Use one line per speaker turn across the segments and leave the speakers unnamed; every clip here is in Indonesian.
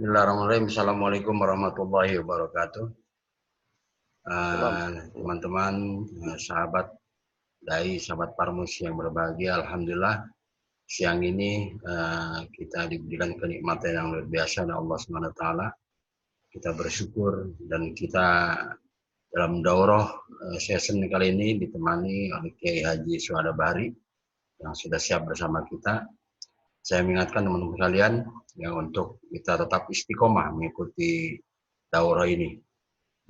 Bismillahirrahmanirrahim. Assalamualaikum warahmatullahi wabarakatuh. Teman-teman, sahabat Dai, sahabat Parmus yang berbahagia, alhamdulillah siang ini kita diberikan kenikmatan yang luar biasa oleh Allah SWT. Kita bersyukur dan kita dalam daurah session kali ini ditemani oleh Kiai Haji Syuhada Bahri yang sudah siap bersama kita. Saya mengingatkan teman-teman sekalian ya, untuk kita tetap istiqomah mengikuti daurah ini.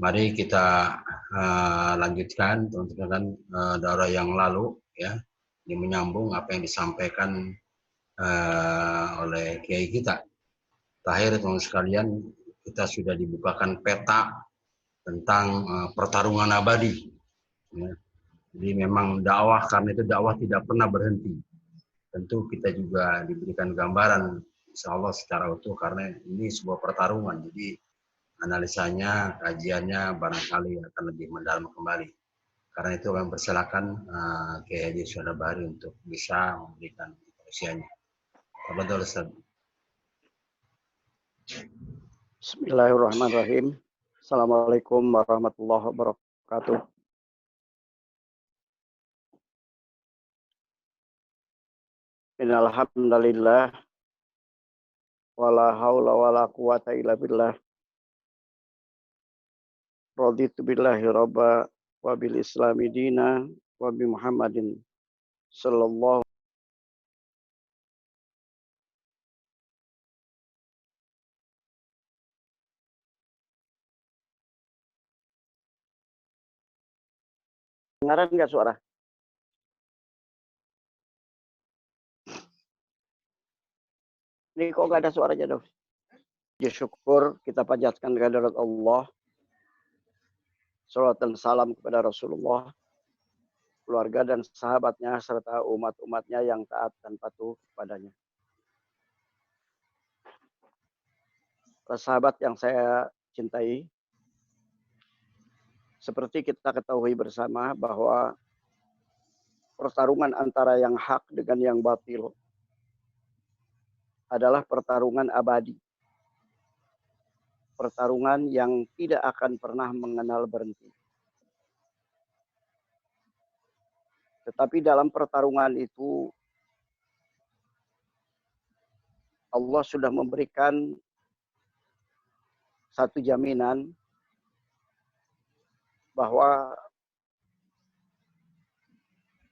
Mari kita lanjutkan teman-teman daurah yang lalu ya. Ini menyambung apa yang disampaikan oleh kiai kita. Terakhir teman-teman sekalian, kita sudah dibukakan peta tentang pertarungan abadi. Ya. Jadi memang dakwah, karena itu dakwah tidak pernah berhenti. Tentu kita juga diberikan gambaran insya Allah secara utuh karena ini sebuah pertarungan. Jadi analisanya, kajiannya barangkali akan lebih mendalam kembali. Karena itu kami persilakan Kiai Haji Syuhada Bahri untuk bisa memberikan usianya. Tafadhol Ustaz.
Bismillahirrahmanirrahim. Assalamualaikum warahmatullahi wabarakatuh. Innal hamdalillah wala haula wala quwata illa billah. Raditu billahi rabba wa bil islami dina wa bi Muhammadin sallallahu Dengaran nggak suara? Ini kok nggak ada suaranya dong? Ya syukur kita panjatkan kehadirat Allah. Salawat dan salam kepada Rasulullah, keluarga dan sahabatnya, serta umat-umatnya yang taat dan patuh kepadanya. Para sahabat yang saya cintai, seperti kita ketahui bersama bahwa pertarungan antara yang hak dengan yang batil adalah pertarungan abadi. Pertarungan yang tidak akan pernah mengenal berhenti. Tetapi dalam pertarungan itu Allah sudah memberikan satu jaminan bahwa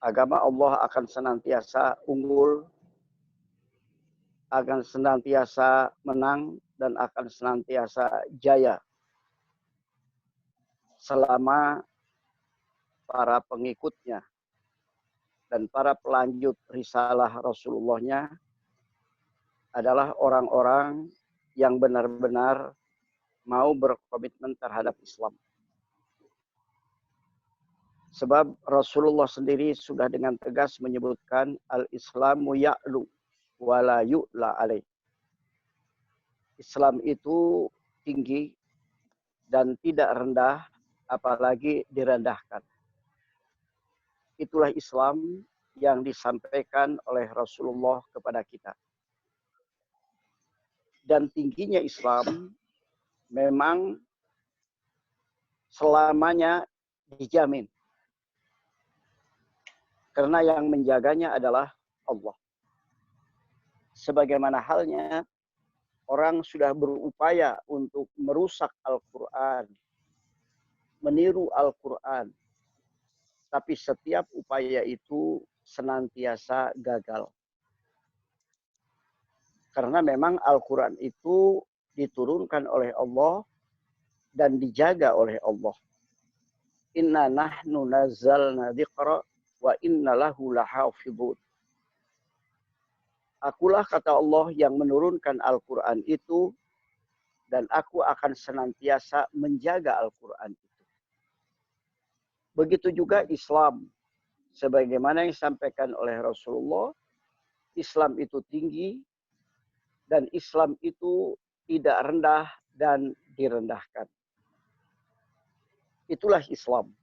agama Allah akan senantiasa unggul, akan senantiasa menang, dan akan senantiasa jaya selama para pengikutnya dan para pelanjut risalah Rasulullah-nya adalah orang-orang yang benar-benar mau berkomitmen terhadap Islam. Sebab Rasulullah sendiri sudah dengan tegas menyebutkan al-Islamu ya'lu wa la yu'la alaih. Islam itu tinggi dan tidak rendah, apalagi direndahkan. Itulah Islam yang disampaikan oleh Rasulullah kepada kita. Dan tingginya Islam memang selamanya dijamin. Karena yang menjaganya adalah Allah. Sebagaimana halnya orang sudah berupaya untuk merusak Al-Quran, meniru Al-Quran. Tapi setiap upaya itu senantiasa gagal. Karena memang Al-Quran itu diturunkan oleh Allah dan dijaga oleh Allah. Inna nahnu nazzalna dzikra wa inna lahu lahafidhun. Akulah kata Allah yang menurunkan Al-Quran itu dan aku akan senantiasa menjaga Al-Quran itu. Begitu juga Islam. Sebagaimana yang disampaikan oleh Rasulullah, Islam itu tinggi dan Islam itu tidak rendah dan direndahkan. Itulah Islam.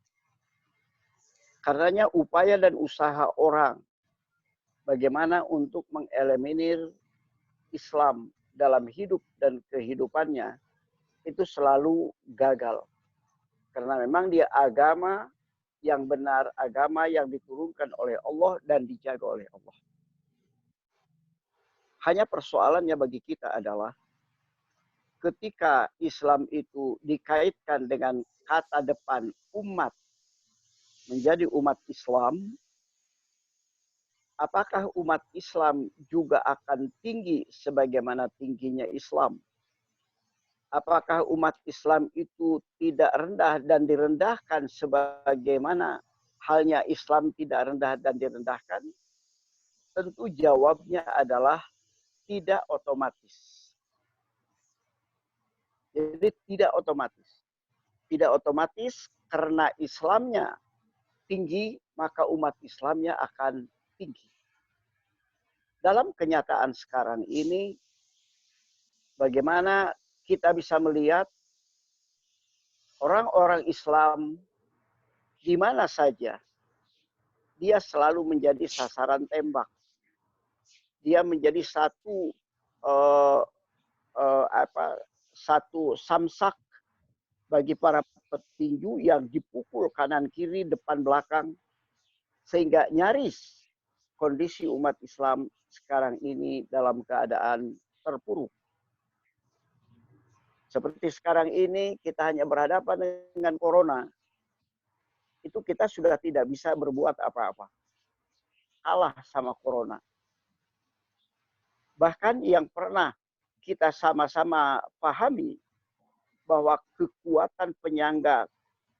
Karenanya upaya dan usaha orang bagaimana untuk mengeliminir Islam dalam hidup dan kehidupannya itu selalu gagal. Karena memang dia agama yang benar, agama yang diturunkan oleh Allah dan dijaga oleh Allah. Hanya persoalannya bagi kita adalah ketika Islam itu dikaitkan dengan kata depan umat menjadi umat Islam, apakah umat Islam juga akan tinggi sebagaimana tingginya Islam? Apakah umat Islam itu tidak rendah dan direndahkan sebagaimana halnya Islam tidak rendah dan direndahkan? Tentu jawabnya adalah tidak otomatis. Jadi tidak otomatis. Tidak otomatis karena Islamnya tinggi, maka umat Islamnya akan tinggi. Dalam kenyataan sekarang ini, bagaimana kita bisa melihat orang-orang Islam di mana saja, dia selalu menjadi sasaran tembak. Dia menjadi satu satu samsak bagi para petinju yang dipukul kanan kiri depan belakang sehingga nyaris kondisi umat Islam sekarang ini dalam keadaan terpuruk. Seperti sekarang ini kita hanya berhadapan dengan corona, itu kita sudah tidak bisa berbuat apa-apa. Kalah sama corona. Bahkan yang pernah kita sama-sama pahami bahwa kekuatan penyangga,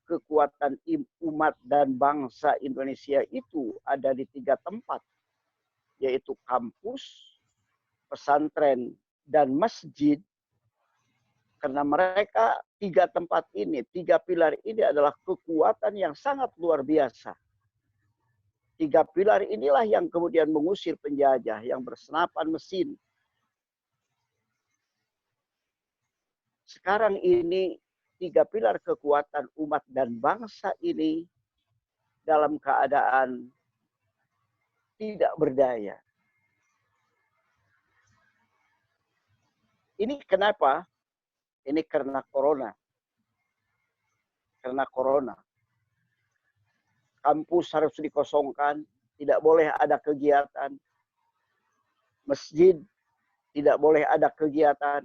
kekuatan umat dan bangsa Indonesia itu ada di 3 tempat, yaitu kampus, pesantren, dan masjid. Karena mereka 3 tempat ini, 3 pilar ini adalah kekuatan yang sangat luar biasa. 3 pilar inilah yang kemudian mengusir penjajah yang bersenapan mesin. Sekarang ini 3 pilar kekuatan umat dan bangsa ini dalam keadaan tidak berdaya. Ini kenapa? Ini karena corona. Karena corona. Kampus harus dikosongkan, tidak boleh ada kegiatan. Masjid tidak boleh ada kegiatan.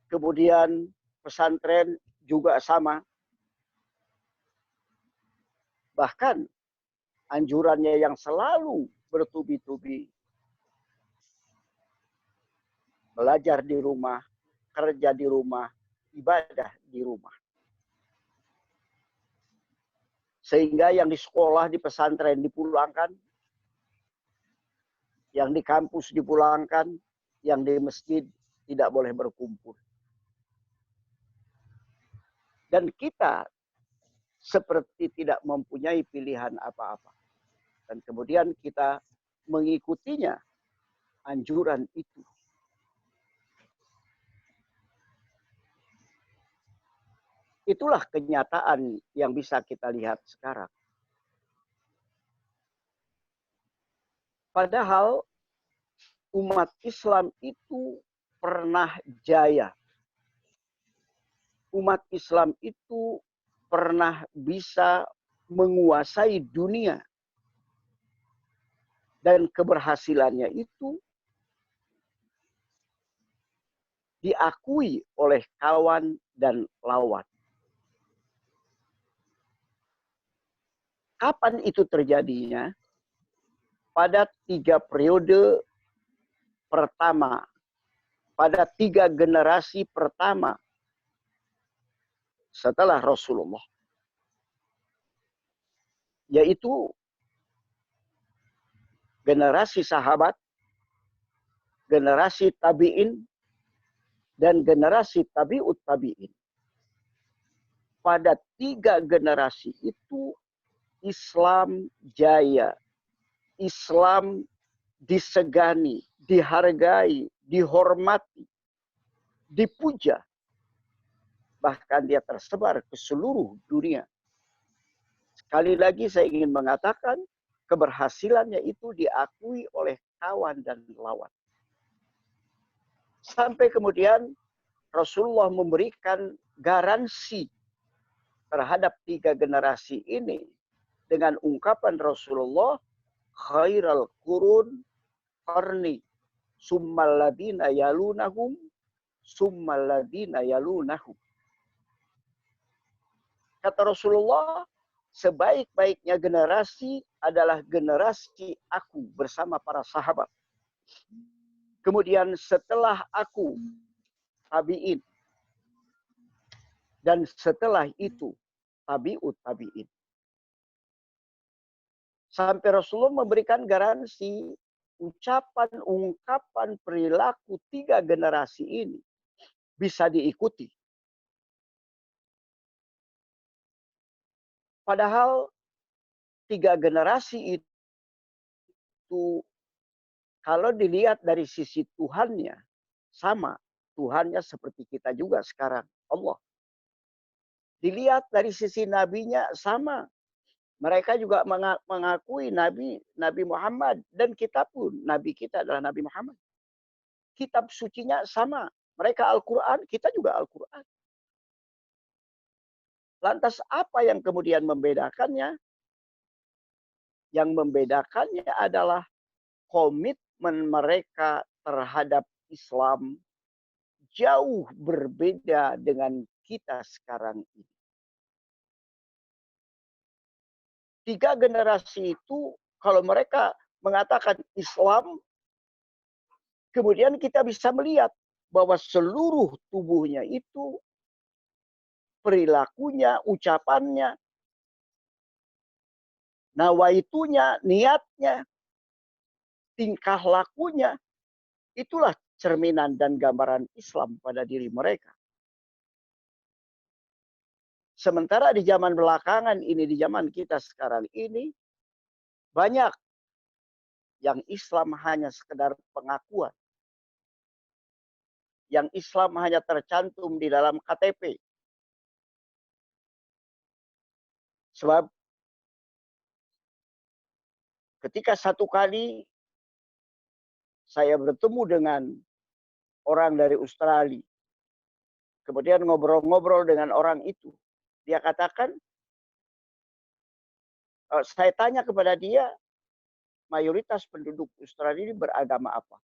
Kemudian pesantren juga sama. Bahkan anjurannya yang selalu bertubi-tubi. Belajar di rumah, kerja di rumah, ibadah di rumah. Sehingga yang di sekolah, di pesantren dipulangkan, yang di kampus dipulangkan, yang di masjid tidak boleh berkumpul. Dan kita seperti tidak mempunyai pilihan apa-apa. Dan kemudian kita mengikutinya anjuran itu. Itulah kenyataan yang bisa kita lihat sekarang. Padahal umat Islam itu pernah jaya. Umat Islam itu pernah bisa menguasai dunia. Dan keberhasilannya itu diakui oleh kawan dan lawan. Kapan itu terjadinya? Pada 3 periode pertama, pada 3 generasi pertama setelah Rasulullah. Yaitu generasi sahabat, generasi tabi'in, dan generasi tabi'ut tabi'in. Pada 3 generasi itu Islam jaya, Islam disegani, dihargai, dihormati, dipuja. Bahkan dia tersebar ke seluruh dunia. Sekali lagi saya ingin mengatakan, keberhasilannya itu diakui oleh kawan dan lawan. Sampai kemudian Rasulullah memberikan garansi terhadap 3 generasi ini dengan ungkapan Rasulullah, khairal qurun qarni, summal ladina yalunahum, summal ladina yalunahum. Kata Rasulullah, sebaik-baiknya generasi adalah generasi aku bersama para sahabat. Kemudian setelah aku, tabi'in. Dan setelah itu, tabi'ut tabi'in. Sampai Rasulullah memberikan garansi, ucapan, ungkapan, perilaku 3 generasi ini bisa diikuti. Padahal 3 generasi itu kalau dilihat dari sisi Tuhannya, sama. Tuhannya seperti kita juga sekarang, Allah. Dilihat dari sisi nabinya, sama. Mereka juga mengakui Nabi Muhammad. Dan kita pun, Nabi kita adalah Nabi Muhammad. Kitab sucinya sama. Mereka Al-Quran, kita juga Al-Quran. Lantas apa yang kemudian membedakannya? Yang membedakannya adalah komitmen mereka terhadap Islam jauh berbeda dengan kita sekarang ini. 3 generasi itu kalau mereka mengatakan Islam, kemudian kita bisa melihat bahwa seluruh tubuhnya itu, perilakunya, ucapannya, nawaitunya, niatnya, tingkah lakunya, itulah cerminan dan gambaran Islam pada diri mereka. Sementara di zaman belakangan ini, di zaman kita sekarang ini, banyak yang Islam hanya sekedar pengakuan. Yang Islam hanya tercantum di dalam KTP. Sebab ketika satu kali saya bertemu dengan orang dari Australia, kemudian ngobrol-ngobrol dengan orang itu, dia katakan, saya tanya kepada dia, mayoritas penduduk Australia ini beragama apa?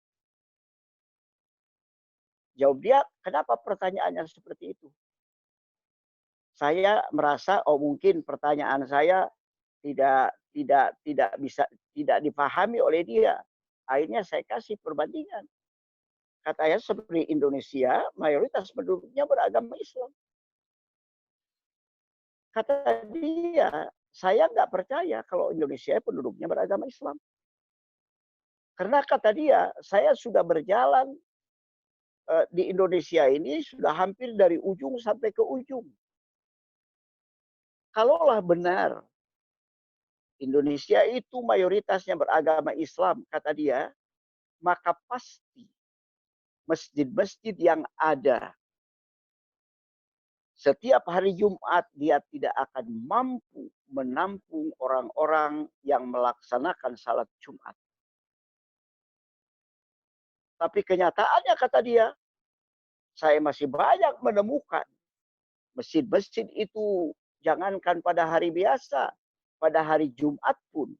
Jawab dia, kenapa pertanyaannya seperti itu? Saya merasa, mungkin pertanyaan saya tidak bisa dipahami oleh dia. Akhirnya saya kasih perbandingan. Katanya seperti Indonesia, mayoritas penduduknya beragama Islam. Kata dia, saya nggak percaya kalau Indonesia penduduknya beragama Islam. Karena kata dia, saya sudah berjalan di Indonesia ini sudah hampir dari ujung sampai ke ujung. Kalaulah benar Indonesia itu mayoritasnya beragama Islam, kata dia, maka pasti masjid-masjid yang ada setiap hari Jumat dia tidak akan mampu menampung orang-orang yang melaksanakan salat Jumat. Tapi kenyataannya kata dia, saya masih banyak menemukan masjid-masjid itu jangankan pada hari biasa, pada hari Jumat pun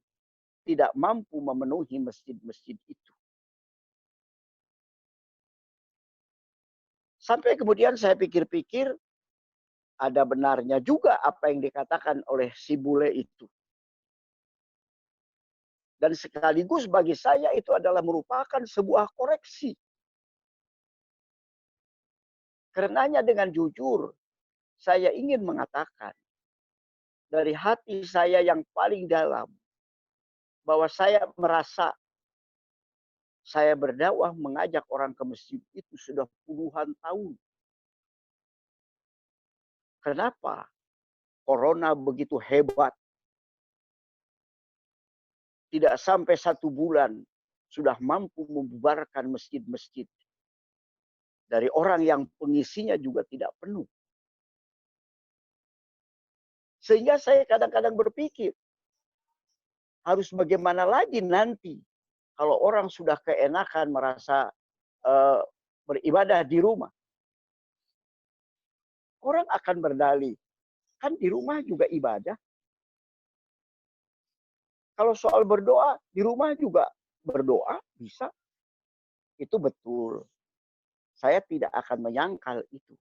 tidak mampu memenuhi masjid-masjid itu. Sampai kemudian saya pikir-pikir, ada benarnya juga apa yang dikatakan oleh si bule itu. Dan sekaligus bagi saya itu adalah merupakan sebuah koreksi. Karenanya dengan jujur, saya ingin mengatakan dari hati saya yang paling dalam, bahwa saya merasa saya berdakwah mengajak orang ke masjid itu sudah puluhan tahun. Kenapa? Corona begitu hebat. Tidak sampai 1 bulan sudah mampu membubarkan masjid-masjid. Dari orang yang pengisinya juga tidak penuh. Sehingga saya kadang-kadang berpikir, harus bagaimana lagi nanti kalau orang sudah keenakan merasa beribadah di rumah. Orang akan berdalih, kan di rumah juga ibadah. Kalau soal berdoa, di rumah juga berdoa, bisa. Itu betul. Saya tidak akan menyangkal itu.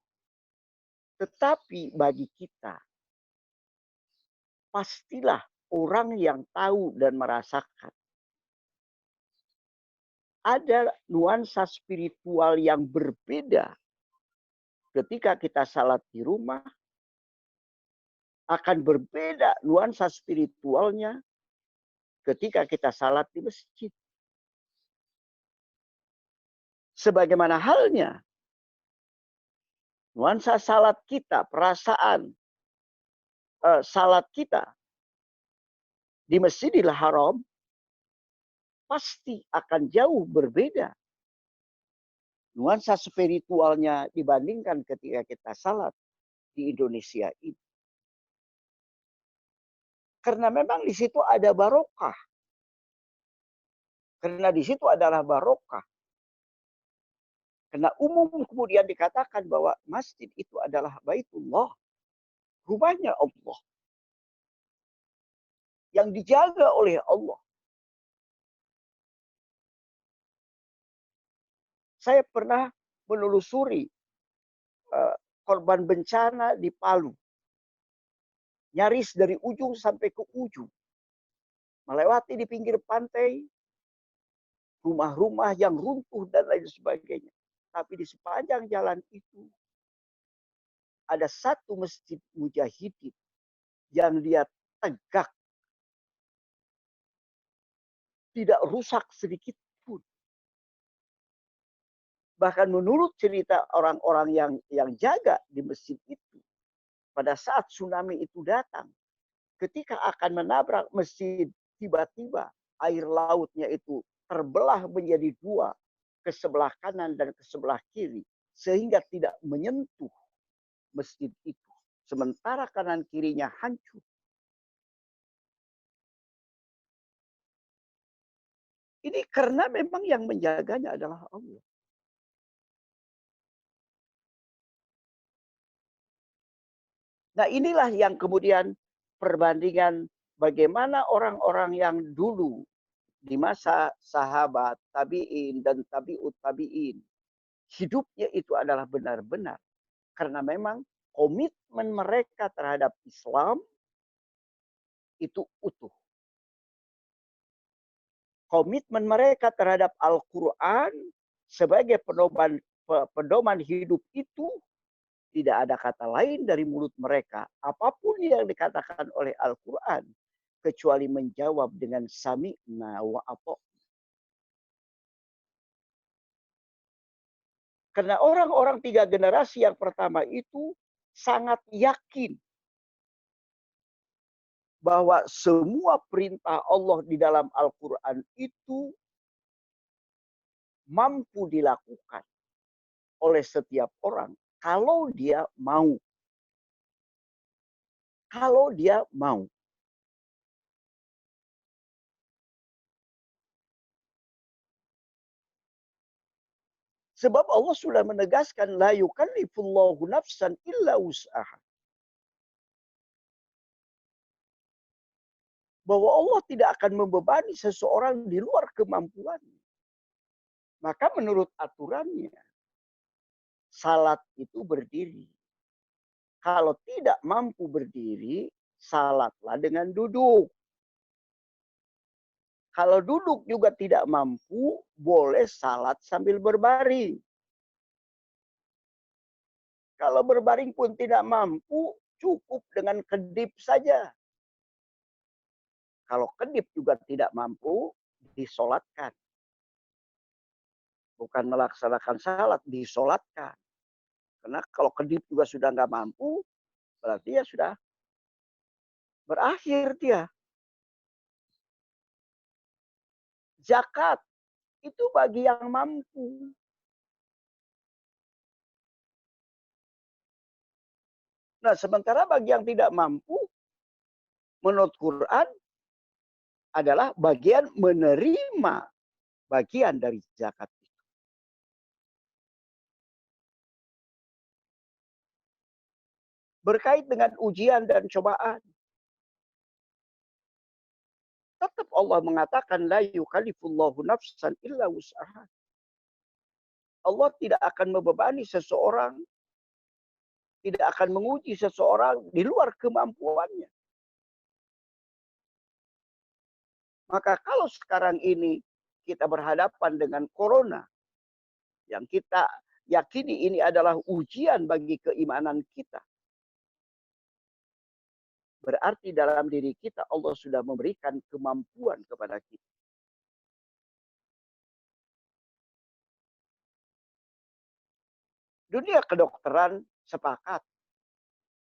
Tetapi bagi kita, pastilah orang yang tahu dan merasakan. Ada nuansa spiritual yang berbeda ketika kita salat di rumah, akan berbeda nuansa spiritualnya ketika kita salat di masjid. Sebagaimana halnya nuansa salat kita, perasaan salat kita di Masjidil Haram pasti akan jauh berbeda nuansa spiritualnya dibandingkan ketika kita salat di Indonesia ini. Karena memang di situ ada barokah. Karena di situ adalah barokah. Karena umum kemudian dikatakan bahwa masjid itu adalah Baitullah. Rumahnya Allah. Yang dijaga oleh Allah. Saya pernah menelusuri korban bencana di Palu. Nyaris dari ujung sampai ke ujung. Melewati di pinggir pantai, rumah-rumah yang runtuh dan lain sebagainya. Tapi di sepanjang jalan itu, ada satu masjid mujahidin yang dia tegak. Tidak rusak sedikit pun. Bahkan menurut cerita orang-orang yang jaga di masjid itu, pada saat tsunami itu datang, ketika akan menabrak masjid, tiba-tiba air lautnya itu terbelah menjadi dua, ke sebelah kanan dan ke sebelah kiri, sehingga tidak menyentuh masjid itu. Sementara kanan kirinya hancur. Ini karena memang yang menjaganya adalah Allah. Nah, inilah yang kemudian perbandingan bagaimana orang-orang yang dulu di masa sahabat, tabi'in, dan tabi'ut tabi'in. Hidupnya itu adalah benar-benar. Karena memang komitmen mereka terhadap Islam itu utuh. Komitmen mereka terhadap Al-Quran sebagai pedoman hidup itu tidak ada kata lain dari mulut mereka. Apapun yang dikatakan oleh Al-Quran. Kecuali menjawab dengan sami'na wa ata'na. Karena orang-orang 3 generasi yang pertama itu sangat yakin bahwa semua perintah Allah di dalam Al-Quran itu mampu dilakukan oleh setiap orang kalau dia mau. Kalau dia mau. Sebab Allah sudah menegaskan la yukallifullahu nafsan illa wus'aha. Bahwa Allah tidak akan membebani seseorang di luar kemampuannya. Maka menurut aturannya, salat itu berdiri. Kalau tidak mampu berdiri, salatlah dengan duduk. Kalau duduk juga tidak mampu, boleh salat sambil berbaring. Kalau berbaring pun tidak mampu, cukup dengan kedip saja. Kalau kedip juga tidak mampu, disolatkan. Bukan melaksanakan salat, disolatkan. Karena kalau kedip juga sudah nggak mampu, berarti ya sudah berakhir dia. Zakat itu bagi yang mampu. Nah, sementara bagi yang tidak mampu, menurut Quran adalah bagian menerima bagian dari zakat itu. berkait dengan ujian dan cobaan. Tetap Allah mengatakan la yukallifullahu nafsan illa wus'aha. Allah tidak akan membebani seseorang, tidak akan menguji seseorang di luar kemampuannya. Maka kalau sekarang ini kita berhadapan dengan corona, yang kita yakini ini adalah ujian bagi keimanan kita, berarti dalam diri kita Allah sudah memberikan kemampuan kepada kita. Dunia kedokteran sepakat.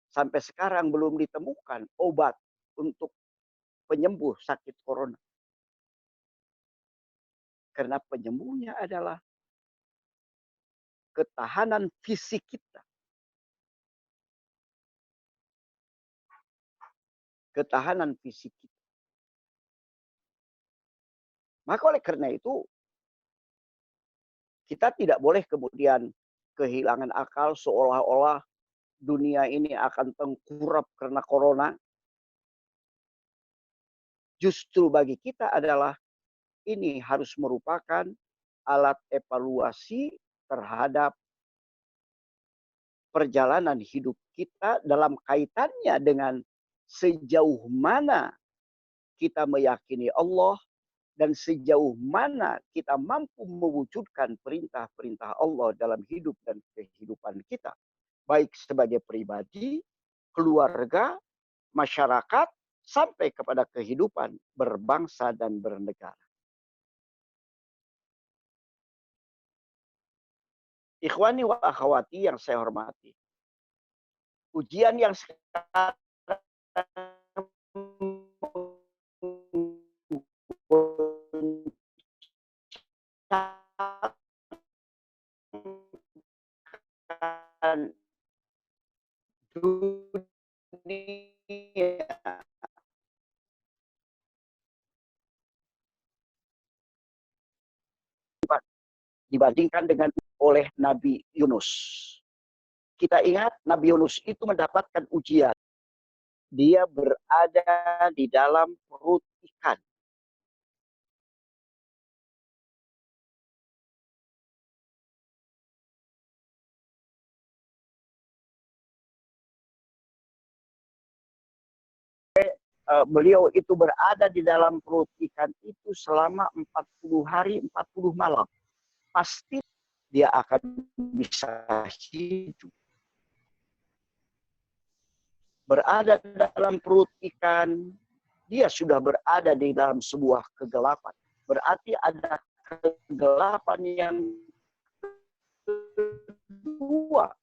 Sampai sekarang belum ditemukan obat untuk penyembuh sakit corona. Karena penyembuhnya adalah ketahanan fisik kita. Ketahanan fisik kita. Maka oleh karena itu, kita tidak boleh kemudian kehilangan akal seolah-olah dunia ini akan tengkurap karena corona. Justru bagi kita adalah ini harus merupakan alat evaluasi terhadap perjalanan hidup kita dalam kaitannya dengan sejauh mana kita meyakini Allah dan sejauh mana kita mampu mewujudkan perintah-perintah Allah dalam hidup dan kehidupan kita. Baik sebagai pribadi, keluarga, masyarakat, sampai kepada kehidupan berbangsa dan bernegara. Ikhwani wa akhwati yang saya hormati. Ujian yang sekarang dunia dibandingkan dengan oleh Nabi Yunus. Kita ingat Nabi Yunus itu mendapatkan ujian. Dia berada di dalam perut ikan. Beliau itu berada di dalam perut ikan itu selama 40 hari, 40 malam. Pasti dia akan bisa hidup. Berada dalam perut ikan, dia sudah berada di dalam sebuah kegelapan. Berarti ada kegelapan yang kedua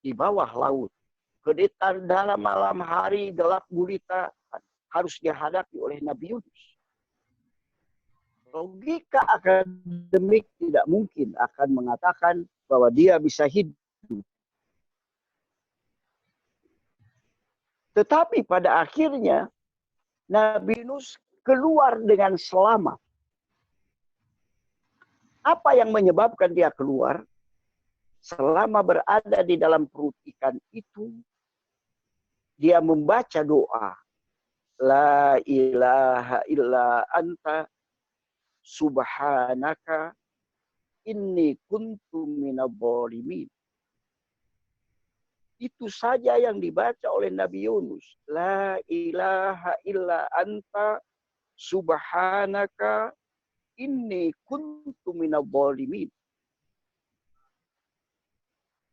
di bawah laut. Kedetan dalam malam hari gelap gulita harus dihadapi oleh Nabi Yunus. Logika akademik tidak mungkin akan mengatakan bahwa dia bisa hidup. Tetapi pada akhirnya Nabi Yunus keluar dengan selamat. Apa yang menyebabkan dia keluar? Selama berada di dalam perut ikan itu, dia membaca doa. La ilaha illa anta subhanaka inni kuntu minadh dhalimin. Itu saja yang dibaca oleh Nabi Yunus. La ilaha illa anta subhanaka inni kuntu minadh dhalimin.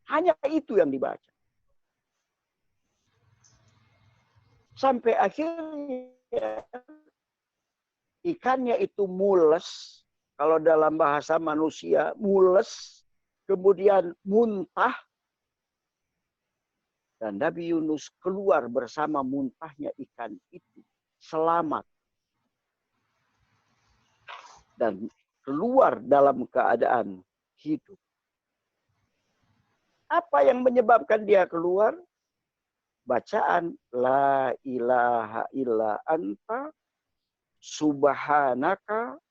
Hanya itu yang dibaca. Sampai akhirnya ikannya itu mules. Kalau dalam bahasa manusia, mules. Kemudian muntah. Dan Nabi Yunus keluar bersama muntahnya ikan itu. Selamat. Dan keluar dalam keadaan hidup. Apa yang menyebabkan dia keluar? Bacaan la ilaha illa anta subhanaka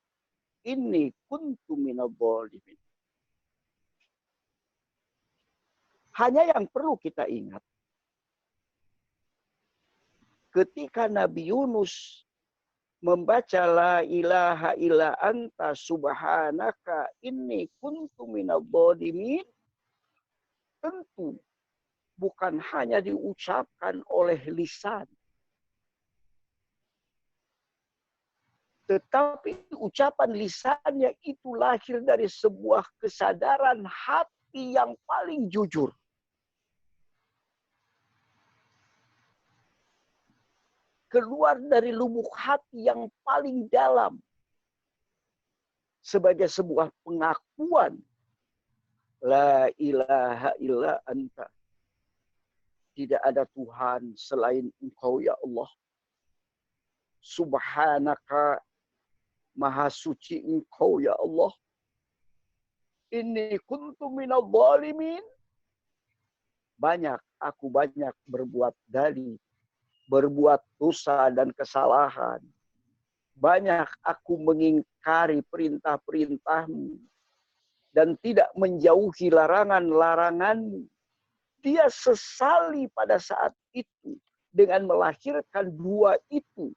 inni kuntu minadh dhalimin. Hanya yang perlu kita ingat, ketika Nabi Yunus membaca la ilaha illa anta subhanaka inni kuntu minadh dhalimin, tentu bukan hanya diucapkan oleh lisan, tetapi ucapan lisannya itu lahir dari sebuah kesadaran hati yang paling jujur. Keluar dari lubuk hati yang paling dalam. Sebagai sebuah pengakuan. La ilaha illa anta. Tidak ada Tuhan selain Engkau ya Allah. Subhanaka, maha suci Engkau ya Allah. Inni kuntu minadh dhalimin. Aku banyak berbuat dali, berbuat dosa dan kesalahan. Banyak aku mengingkari perintah-perintahmu dan tidak menjauhi larangan-laranganmu. Dia sesali pada saat itu dengan melahirkan dua itu.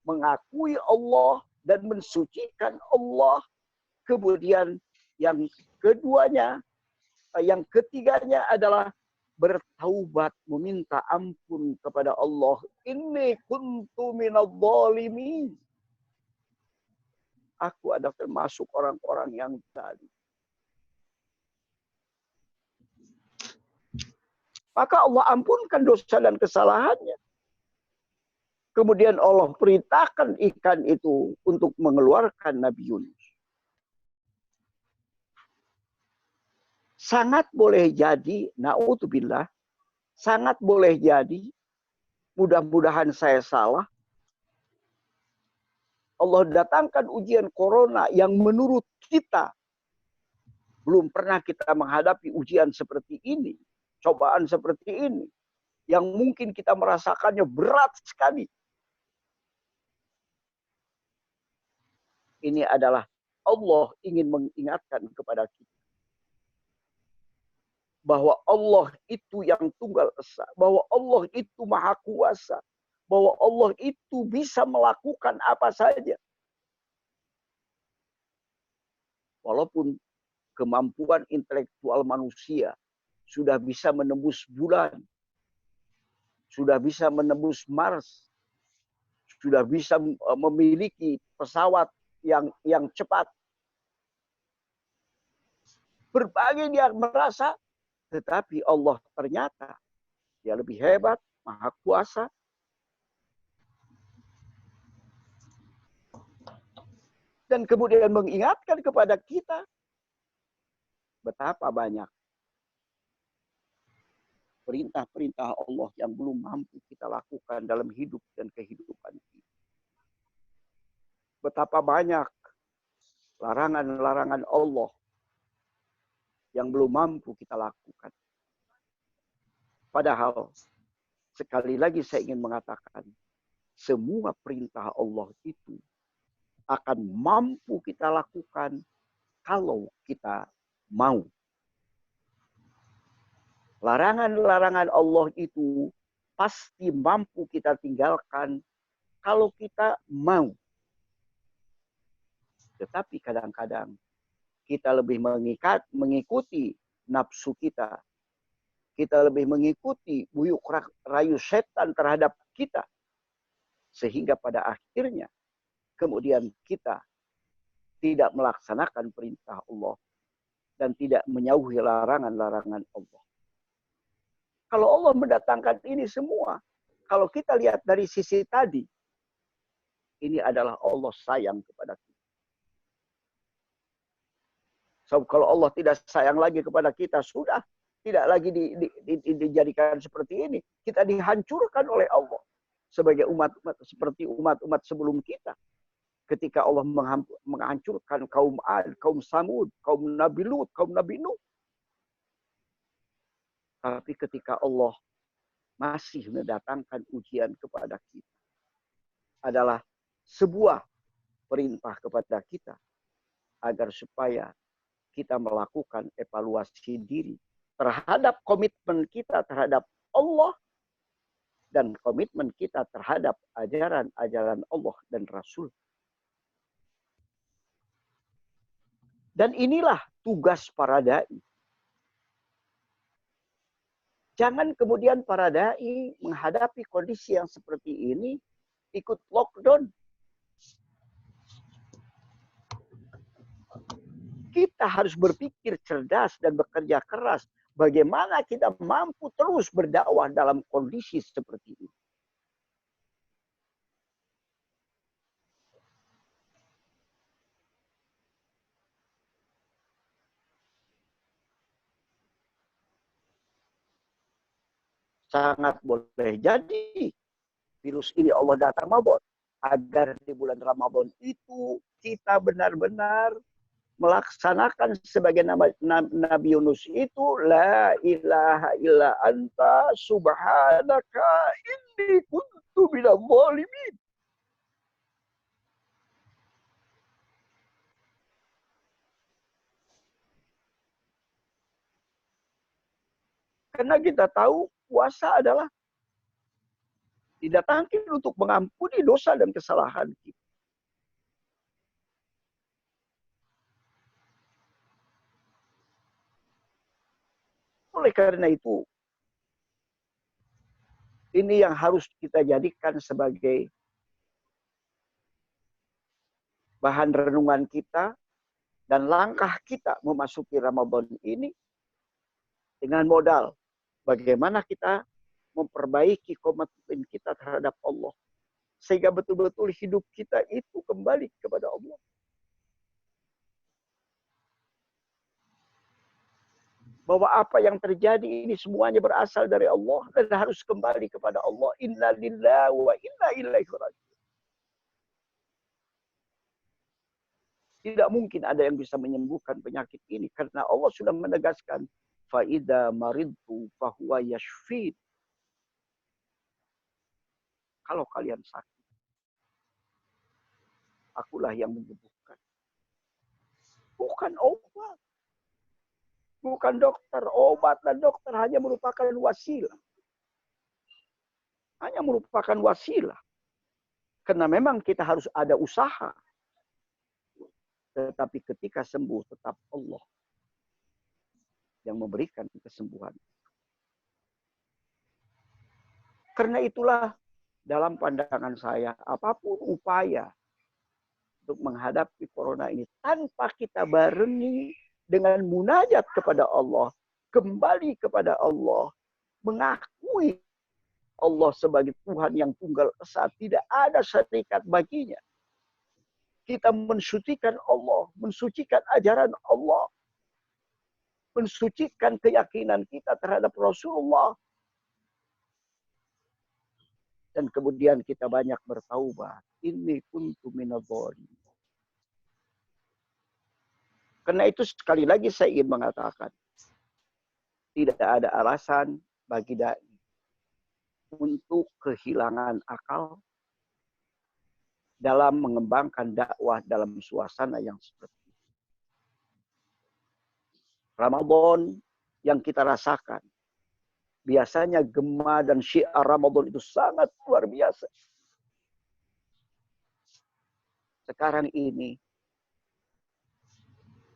Mengakui Allah dan mensucikan Allah. Kemudian yang ketiganya adalah bertaubat, meminta ampun kepada Allah. Inni kuntu minadh dhalimin. Aku adalah termasuk orang-orang yang zalim. Maka Allah ampunkan dosa dan kesalahannya. Kemudian Allah perintahkan ikan itu untuk mengeluarkan Nabi Yunus. Sangat boleh jadi, na'udzubillah, sangat boleh jadi, mudah-mudahan saya salah, Allah datangkan ujian corona yang menurut kita belum pernah kita menghadapi ujian seperti ini, cobaan seperti ini, yang mungkin kita merasakannya berat sekali. Ini adalah Allah ingin mengingatkan kepada kita bahwa Allah itu yang tunggal esa, bahwa Allah itu maha kuasa, bahwa Allah itu bisa melakukan apa saja. Walaupun kemampuan intelektual manusia sudah bisa menembus bulan, sudah bisa menembus Mars, sudah bisa memiliki pesawat yang cepat. Berbagai dia merasa, tetapi Allah ternyata dia lebih hebat, maha kuasa. Dan kemudian mengingatkan kepada kita betapa banyak perintah-perintah Allah yang belum mampu kita lakukan dalam hidup dan kehidupan kita. Betapa banyak larangan-larangan Allah yang belum mampu kita lakukan. Padahal, sekali lagi saya ingin mengatakan, semua perintah Allah itu akan mampu kita lakukan kalau kita mau. Larangan-larangan Allah itu pasti mampu kita tinggalkan kalau kita mau. Tetapi kadang-kadang kita lebih mengikuti nafsu kita. Kita lebih mengikuti buyuk rayu setan terhadap kita. Sehingga pada akhirnya kemudian kita tidak melaksanakan perintah Allah dan tidak menjauhi larangan-larangan Allah. Kalau Allah mendatangkan ini semua, kalau kita lihat dari sisi tadi, ini adalah Allah sayang kepada kita. So, kalau Allah tidak sayang lagi kepada kita, sudah tidak lagi dijadikan seperti ini. Kita dihancurkan oleh Allah sebagai umat-umat seperti umat-umat sebelum kita. Ketika Allah menghancurkan kaum Ad, kaum Samud, kaum Nabi Lut, kaum Nabi Nuh. Tapi ketika Allah masih mendatangkan ujian kepada kita, adalah sebuah perintah kepada kita agar supaya kita melakukan evaluasi diri terhadap komitmen kita terhadap Allah dan komitmen kita terhadap ajaran-ajaran Allah dan Rasul. Dan inilah tugas para dai. Jangan kemudian para dai menghadapi kondisi yang seperti ini ikut lockdown. Kita harus berpikir cerdas dan bekerja keras. Bagaimana kita mampu terus berdakwah dalam kondisi seperti ini. Sangat boleh jadi virus ini Allah datang Ramadan. Agar di bulan Ramadan itu kita benar-benar melaksanakan sebagai Nabi Yunus itu la ilaha illa anta subhanaka inni kuntu minadh dhalimin. Karena kita tahu puasa adalah didatangkan untuk mengampuni dosa dan kesalahan kita. Oleh karena itu, ini yang harus kita jadikan sebagai bahan renungan kita dan langkah kita memasuki Ramadan ini dengan modal bagaimana kita memperbaiki komitmen kita terhadap Allah. Sehingga betul-betul hidup kita itu kembali kepada Allah. Bahwa apa yang terjadi ini semuanya berasal dari Allah dan harus kembali kepada Allah. Inna lillahi wa inna ilaihi raji'un. Tidak mungkin ada yang bisa menyembuhkan penyakit ini karena Allah sudah menegaskan fa idza maridtu fahuwa yashfin. Kalau kalian sakit, akulah yang menyembuhkan. Bukan obat. Bukan dokter. Obat dan dokter hanya merupakan wasilah. Hanya merupakan wasilah. Karena memang kita harus ada usaha. Tetapi ketika sembuh tetap Allah yang memberikan kesembuhan. Karena itulah dalam pandangan saya, apapun upaya untuk menghadapi corona ini tanpa kita barengi dengan munajat kepada Allah, kembali kepada Allah, mengakui Allah sebagai Tuhan yang tunggal esa, tidak ada syarikat baginya. Kita mensucikan Allah, mensucikan ajaran Allah, mensucikan keyakinan kita terhadap Rasulullah. Dan kemudian kita banyak bertaubat. Inni kuntu minadh dhalimin. Karena itu sekali lagi saya ingin mengatakan, tidak ada alasan bagi dai untuk kehilangan akal dalam mengembangkan dakwah dalam suasana yang seperti ini. Ramadan yang kita rasakan, biasanya gema dan syiar Ramadan itu sangat luar biasa. Sekarang ini,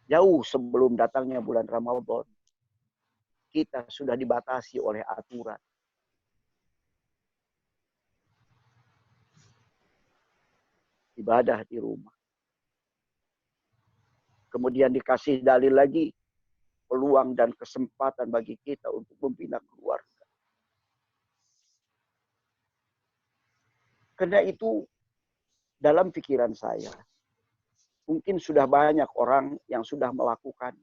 jauh sebelum datangnya bulan Ramadan, kita sudah dibatasi oleh aturan. Ibadah di rumah. Kemudian dikasih dalil lagi, peluang dan kesempatan bagi kita untuk membina keluarga. Karena itu, dalam pikiran saya, mungkin sudah banyak orang yang sudah melakukan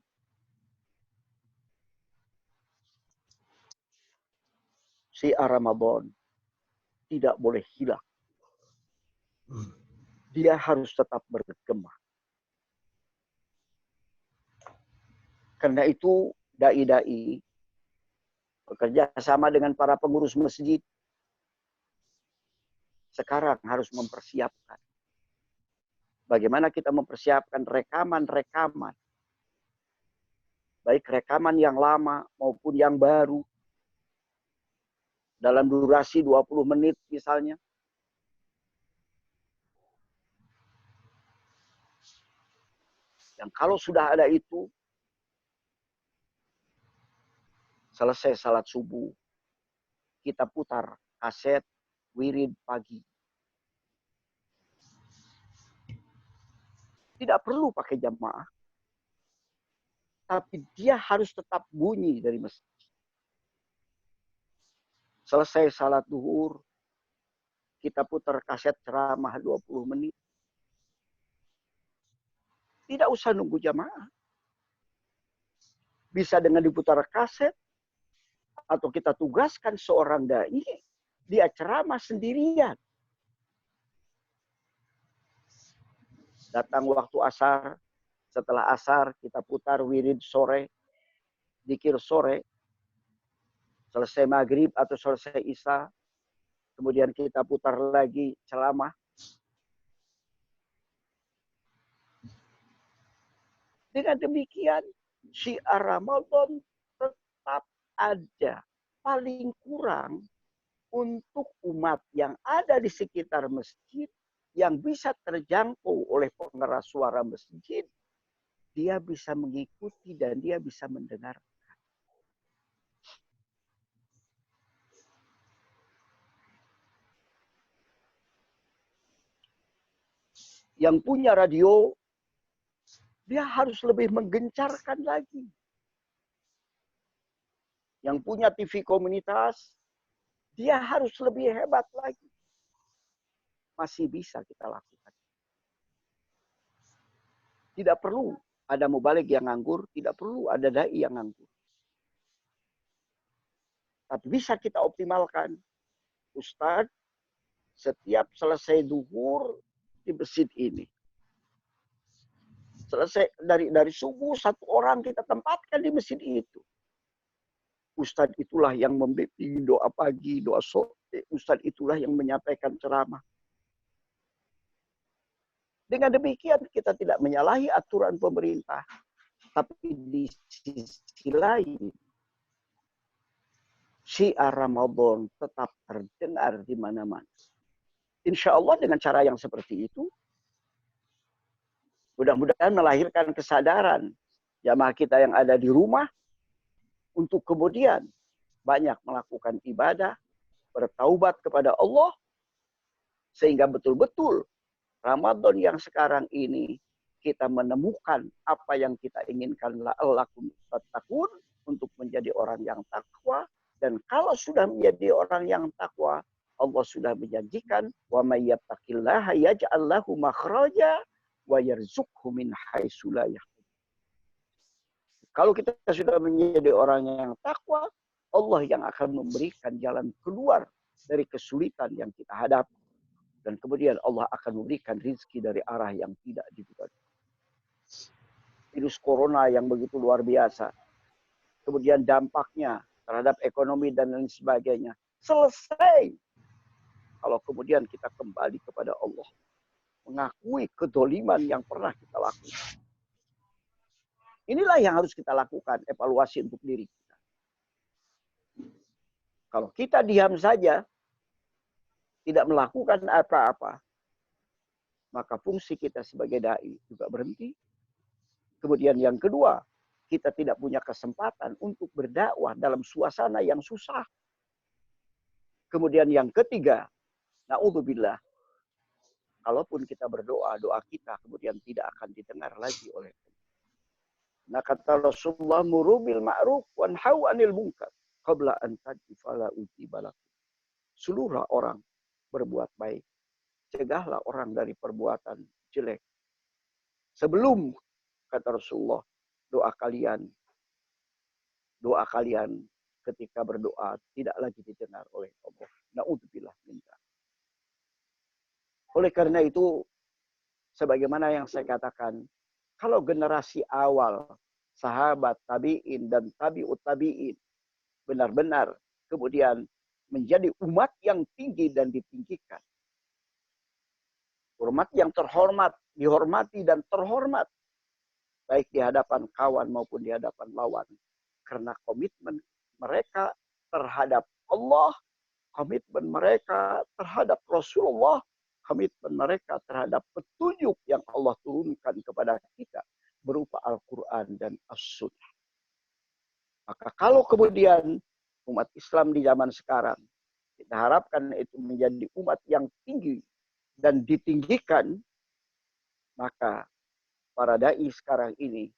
syiar Ramadan. Tidak boleh hilang. Dia harus tetap bergema. Karena itu, dai-dai bekerja sama dengan para pengurus masjid sekarang harus mempersiapkan. Bagaimana kita mempersiapkan rekaman-rekaman. Baik rekaman yang lama maupun yang baru. dalam durasi 20 menit misalnya. Dan kalau sudah ada itu, selesai salat subuh, kita putar kaset wirid pagi. Tidak perlu pakai jamaah. Tapi dia harus tetap bunyi dari masjid. Selesai salat duhur, kita putar kaset ceramah 20 menit. Tidak usah nunggu jamaah. Bisa dengan diputar kaset, atau kita tugaskan seorang dai, dia ceramah sendirian. Datang waktu asar, setelah asar kita putar wirid sore, zikir sore, selesai maghrib atau selesai isya, kemudian kita putar lagi ceramah. Dengan demikian, syiar Ramadan tetap ada. Paling kurang untuk umat yang ada di sekitar masjid, yang bisa terjangkau oleh pengeras suara masjid, dia bisa mengikuti dan dia bisa mendengar. Yang punya radio, dia harus lebih menggencarkan lagi. Yang punya TV komunitas, dia harus lebih hebat lagi. Masih bisa kita lakukan. Tidak perlu ada mubalik yang nganggur, tidak perlu ada dai yang nganggur. Tapi bisa kita optimalkan. Ustadz, setiap selesai duhur di masjid ini, selesai dari subuh, satu orang kita tempatkan di masjid itu. Ustadz itulah yang membimbing doa pagi, doa sore. Ustadz itulah yang menyampaikan ceramah. Dengan demikian kita tidak menyalahi aturan pemerintah. Tapi di sisi lain, syiar Ramadan tetap terdengar di mana-mana. Insya Allah dengan cara yang seperti itu, mudah-mudahan melahirkan kesadaran jamaah kita yang ada di rumah untuk kemudian banyak melakukan ibadah, bertaubat kepada Allah, sehingga betul-betul Ramadan yang sekarang ini kita menemukan apa yang kita inginkan, la'allakum tattaqun, untuk menjadi orang yang takwa. Dan kalau sudah menjadi orang yang takwa, Allah sudah menjanjikan, wa may yattaqillaha yaj'al lahu makhraja wa yarzuqhu min haitsu la yahtasib. Kalau kita sudah menjadi orang yang takwa, Allah yang akan memberikan jalan keluar dari kesulitan yang kita hadapi. Dan kemudian Allah akan memberikan rezeki dari arah yang tidak diduga. Virus corona yang begitu luar biasa. Kemudian dampaknya terhadap ekonomi dan lain sebagainya. Selesai. Kalau kemudian kita kembali kepada Allah. Mengakui kedoliman yang pernah kita lakukan. Inilah yang harus kita lakukan, evaluasi untuk diri kita. Kalau kita diam saja, tidak melakukan apa-apa, maka fungsi kita sebagai dai juga berhenti. Kemudian yang kedua, kita tidak punya kesempatan untuk berdakwah dalam suasana yang susah. Kemudian yang ketiga, naudzubillah, kalaupun kita berdoa, doa kita kemudian tidak akan didengar lagi oleh Allah. Nah kata Rasulullah, muru bil ma'ruf wanhau 'anil munkar qabla an tadfala utibalak. Seluruh orang berbuat baik. Cegahlah orang dari perbuatan jelek. Sebelum, kata Rasulullah, doa kalian ketika berdoa tidak lagi didengar oleh Allah. Na'udzubillah minta. Oleh karena itu, sebagaimana yang saya katakan, kalau generasi awal, sahabat, tabi'in, dan tabi'ut tabi'in, benar-benar kemudian menjadi umat yang tinggi dan ditinggikan. Umat yang terhormat, dihormati dan terhormat. Baik di hadapan kawan maupun di hadapan lawan. Karena komitmen mereka terhadap Allah komitmen mereka terhadap Rasulullah, komitmen mereka terhadap petunjuk yang Allah turunkan kepada kita berupa Al-Quran dan As-Sunnah. Maka kalau kemudian umat Islam di zaman sekarang, kita harapkan itu menjadi umat yang tinggi dan ditinggikan, maka para dai sekarang ini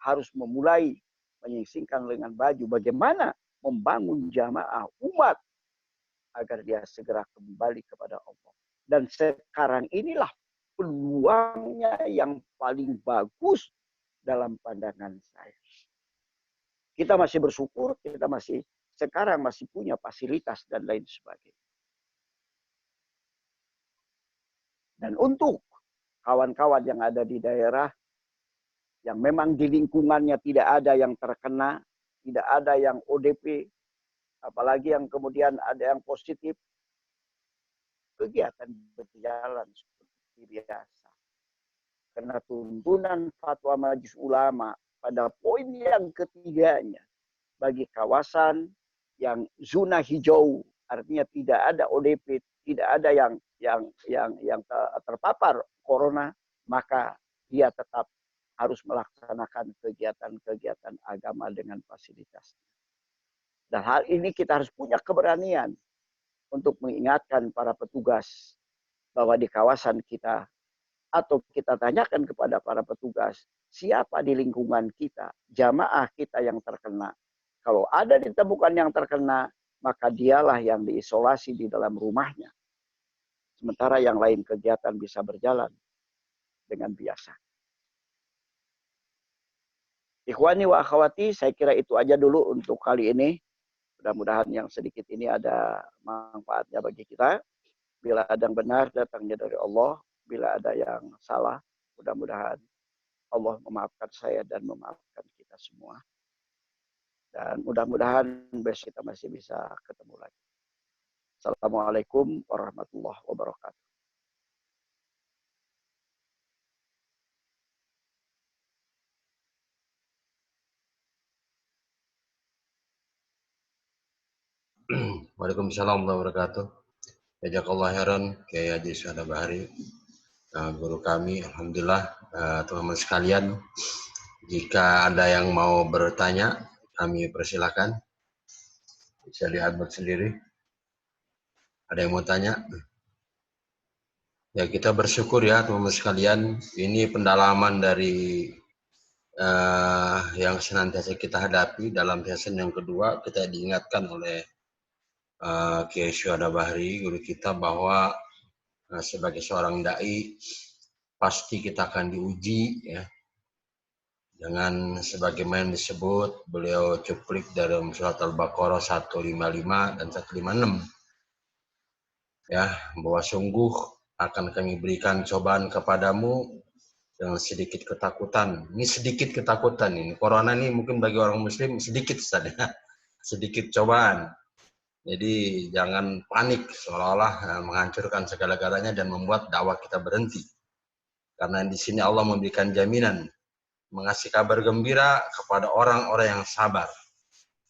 harus memulai menyingsingkan lengan baju bagaimana membangun jamaah umat agar dia segera kembali kepada Allah. Dan sekarang inilah peluangnya yang paling bagus dalam pandangan saya. Kita masih bersyukur, kita masih sekarang masih punya fasilitas dan lain sebagainya. Dan untuk kawan-kawan yang ada di daerah, yang memang di lingkungannya tidak ada yang terkena, tidak ada yang ODP, apalagi yang kemudian ada yang positif, kegiatan berjalan seperti biasa. Karena tuntunan fatwa Majelis Ulama pada poin yang ketiganya, bagi kawasan yang zona hijau, artinya tidak ada ODP, tidak ada yang terpapar corona, maka dia tetap harus melaksanakan kegiatan-kegiatan agama dengan fasilitas. Dan hal ini kita harus punya keberanian untuk mengingatkan para petugas bahwa di kawasan kita, atau kita tanyakan kepada para petugas, siapa di lingkungan kita, jamaah kita yang terkena. Kalau ada ditemukan yang terkena, maka dialah yang diisolasi di dalam rumahnya. Sementara yang lain kegiatan bisa berjalan dengan biasa. Ikhwani wa akhwati, saya kira itu aja dulu untuk kali ini. Mudah-mudahan yang sedikit ini ada manfaatnya bagi kita. Bila ada yang benar, datangnya dari Allah. Bila ada yang salah, mudah-mudahan Allah memaafkan saya dan memaafkan kita semua. Dan mudah-mudahan besok kita masih bisa ketemu lagi. Assalamualaikum warahmatullahi wabarakatuh.
Waalaikumsalam warahmatullahi wabarakatuh. Jazakallah khairan Kiai Haji Syuhada Bahri, guru kami. Alhamdulillah, teman-teman sekalian, jika ada yang mau bertanya, kami persilakan. Bisa lihat sendiri. Ada yang mau tanya? Ya, kita bersyukur ya teman-teman sekalian. Ini pendalaman dari yang senantiasa kita hadapi dalam season yang kedua. Kita diingatkan oleh Kiai Syuhada Bahri, guru kita, bahwa sebagai seorang dai pasti kita akan diuji ya. Dengan sebagaimana disebut, beliau cuplik dalam surat Al-Baqarah 155 dan 156. Ya, bahwa sungguh akan kami berikan cobaan kepadamu dengan sedikit ketakutan. Ini sedikit ketakutan ini. Corona ini mungkin bagi orang muslim sedikit saja. Sedikit cobaan. Jadi jangan panik seolah-olah menghancurkan segala-galanya dan membuat dakwah kita berhenti. Karena di sini Allah memberikan jaminan, mengasih kabar gembira kepada orang-orang yang sabar.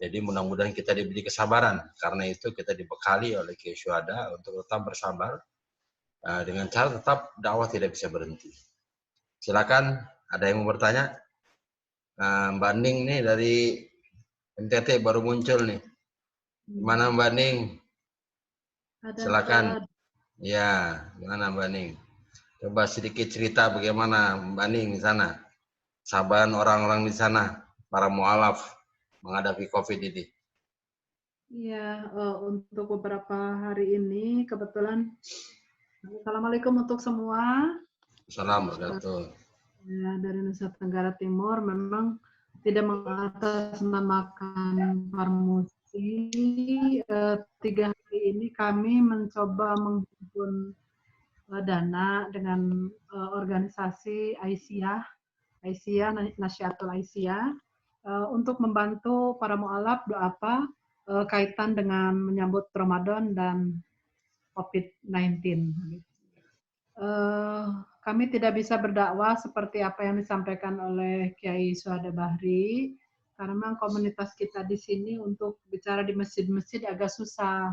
Jadi mudah-mudahan kita diberi kesabaran. Karena itu kita dibekali oleh Kiai Syuhada untuk tetap bersabar dengan cara tetap dakwah tidak bisa berhenti. Silakan, ada yang mau bertanya? Mbak Ning nih dari NTT baru muncul nih. Gimana Mbak Ning? Silakan. Ya, gimana Mbak Ning? Coba sedikit cerita bagaimana Mbak Ning di sana. Sabaran orang-orang di sana, para mu'alaf menghadapi COVID ini.
Iya, untuk beberapa hari ini kebetulan, Assalamualaikum untuk semua.
Assalamualaikum.
Ya, dari Nusa Tenggara Timur memang tidak mengatasnamakan Parmusi. 3 hari ini kami mencoba menghimpun dana dengan organisasi Aisyah Nasyatul Aisyah untuk membantu para mu'alaf doa kaitan dengan menyambut Ramadan dan COVID-19. Kami tidak bisa berdakwah seperti apa yang disampaikan oleh Kiai Syuhada Bahri, karena memang komunitas kita di sini untuk bicara di masjid-masjid agak susah.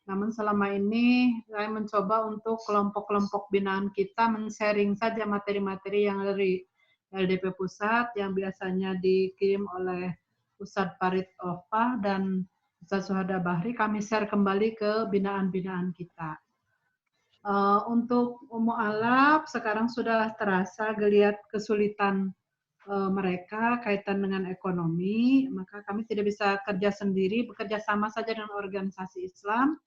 Namun selama ini saya mencoba untuk kelompok-kelompok binaan kita men-sharing saja materi-materi yang dari LDP Pusat yang biasanya dikirim oleh Ustadz Farid Ofa dan Ustadz Suhada Bahri, kami share kembali ke binaan-binaan kita. Untuk mu'alaf sekarang sudah terasa geliat kesulitan mereka kaitan dengan ekonomi, maka kami tidak bisa kerja sendiri, bekerja sama saja dengan organisasi Islam.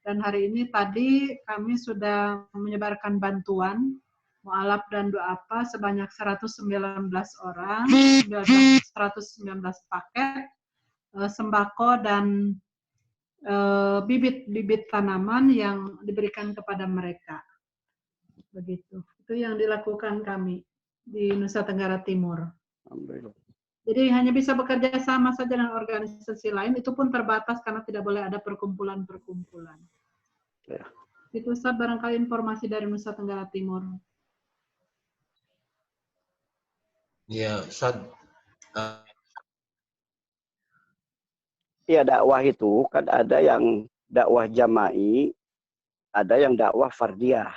Dan hari ini tadi kami sudah menyebarkan bantuan mu'alaf dan du'afa sebanyak 119 orang, 119 paket sembako dan bibit-bibit tanaman yang diberikan kepada mereka. Begitu. Itu yang dilakukan kami di Nusa Tenggara Timur.
Alhamdulillah.
Jadi hanya bisa bekerja sama saja dengan organisasi lain, itu pun terbatas karena tidak boleh ada perkumpulan-perkumpulan.
Ya.
Itu Ustaz barangkali informasi dari Nusa Tenggara Timur.
Ya, Ustaz.
Iya, dakwah itu kan ada yang dakwah jama'i, ada yang dakwah fardiyah.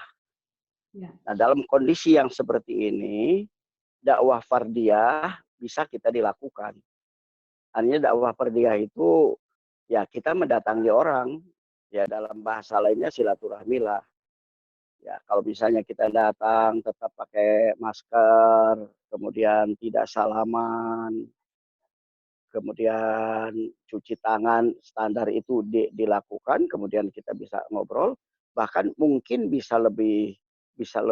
Ya.
Nah, dalam kondisi yang seperti ini, dakwah fardiyah bisa kita dilakukan. Artinya dakwah fardiyah itu ya kita mendatangi orang, ya dalam bahasa lainnya silaturahmi lah. Ya, kalau misalnya kita datang tetap pakai masker, kemudian tidak salaman, kemudian cuci tangan, standar itu dilakukan, kemudian kita bisa ngobrol, bahkan mungkin bisa lebih bisa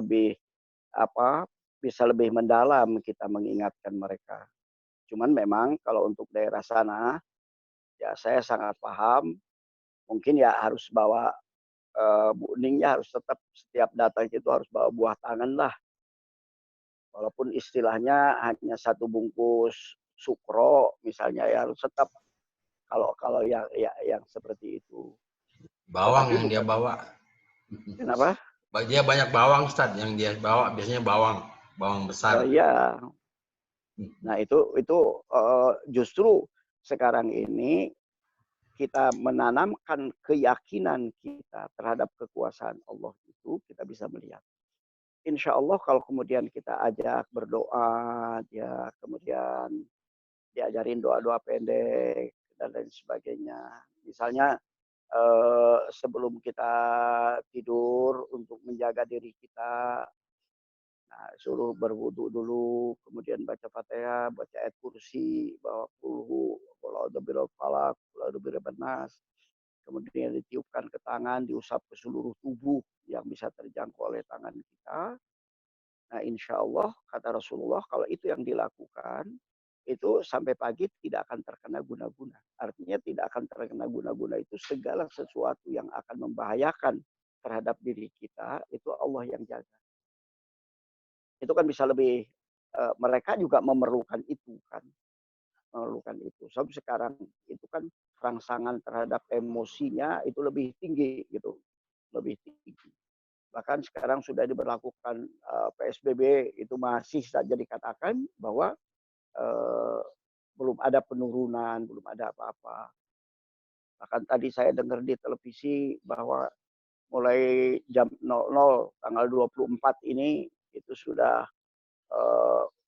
lebih mendalam kita mengingatkan mereka. Cuman memang kalau untuk daerah sana, ya saya sangat paham, mungkin ya harus bawa Bu Ningnya harus tetap setiap datang itu harus bawa buah tangan lah. Walaupun istilahnya hanya satu bungkus sukro misalnya ya harus tetap kalau yang seperti itu.
Bawang
Tetapi
yang dia
bukan
bawa.
kenapa?
Dia banyak bawang, Ustaz, yang dia bawa biasanya bawang besar.
Ya. Nah itu justru sekarang ini kita menanamkan keyakinan kita terhadap kekuasaan Allah itu kita bisa melihat. Insya Allah kalau kemudian kita ajak berdoa, ya kemudian diajarin doa-doa pendek dan lain sebagainya. Misalnya sebelum kita tidur untuk menjaga diri kita, nah, suruh berwudu dulu, kemudian baca Fatihah, baca ayat kursi, bawa kulhu, qul a'udzu falaq, qul a'udzu nas. Kemudian ditiupkan ke tangan, diusap ke seluruh tubuh yang bisa terjangkau oleh tangan kita. Nah, insya Allah kata Rasulullah kalau itu yang dilakukan itu sampai pagi tidak akan terkena guna-guna. Artinya tidak akan terkena guna-guna itu segala sesuatu yang akan membahayakan terhadap diri kita itu Allah yang jaga. Itu kan bisa lebih mereka juga memerlukan itu kan. Memerlukan itu. Sebab sekarang itu kan rangsangan terhadap emosinya itu lebih tinggi gitu. Lebih tinggi. Bahkan sekarang sudah diberlakukan PSBB itu masih saja dikatakan bahwa belum ada penurunan, belum ada apa-apa. Bahkan tadi saya dengar di televisi bahwa mulai jam 00 tanggal 24 ini itu sudah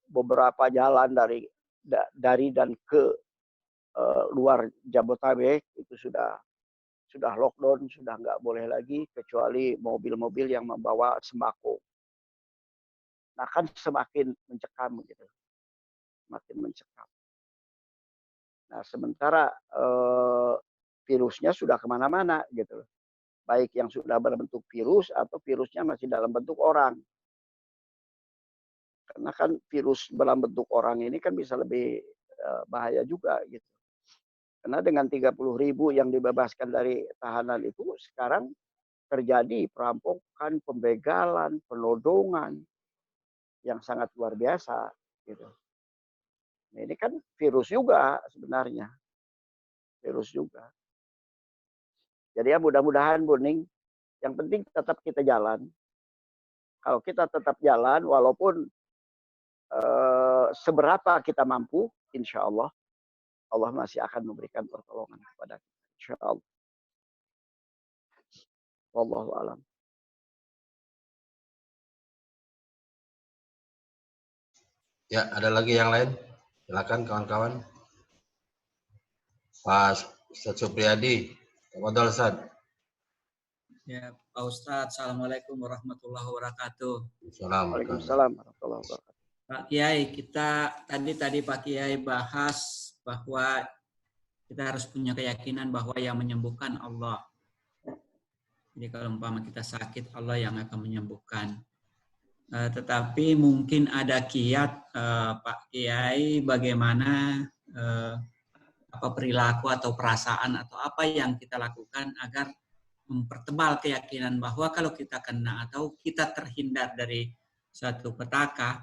beberapa jalan dari dan ke luar Jabotabek itu sudah lockdown, sudah nggak boleh lagi kecuali mobil-mobil yang membawa sembako. Nah kan semakin mencekam gitu, semakin mencekam. Nah sementara virusnya sudah kemana-mana gitu, baik yang sudah berbentuk virus atau virusnya masih dalam bentuk orang. Karena kan virus dalam bentuk orang ini kan bisa lebih bahaya juga gitu. Karena dengan 30.000 yang dibebaskan dari tahanan itu sekarang terjadi perampokan, pembegalan, penodongan yang sangat luar biasa gitu. Nah, ini kan virus juga sebenarnya. Virus juga. Jadi ya mudah-mudahan Bu Ning, yang penting tetap kita jalan. Kalau kita tetap jalan walaupun seberapa kita mampu, insya Allah Allah masih akan memberikan pertolongan kepada kita. Insya Allah. Wallahu alam.
Ya, ada lagi yang lain? Silakan kawan-kawan. Pak Ustadz Supriyadi, Tafadhol Ustadz.
Ya, Pak Ustadz, Assalamualaikum warahmatullahi wabarakatuh.
Waalaikumsalam warahmatullahi wabarakatuh.
Pak Kiai, kita tadi Pak Kiai bahas bahwa kita harus punya keyakinan bahwa yang menyembuhkan Allah. Jadi kalau umpama kita sakit, Allah yang akan menyembuhkan. Tetapi mungkin ada kiat Pak Kiai bagaimana apa perilaku atau perasaan atau apa yang kita lakukan agar mempertebal keyakinan bahwa kalau kita kena atau kita terhindar dari suatu petaka,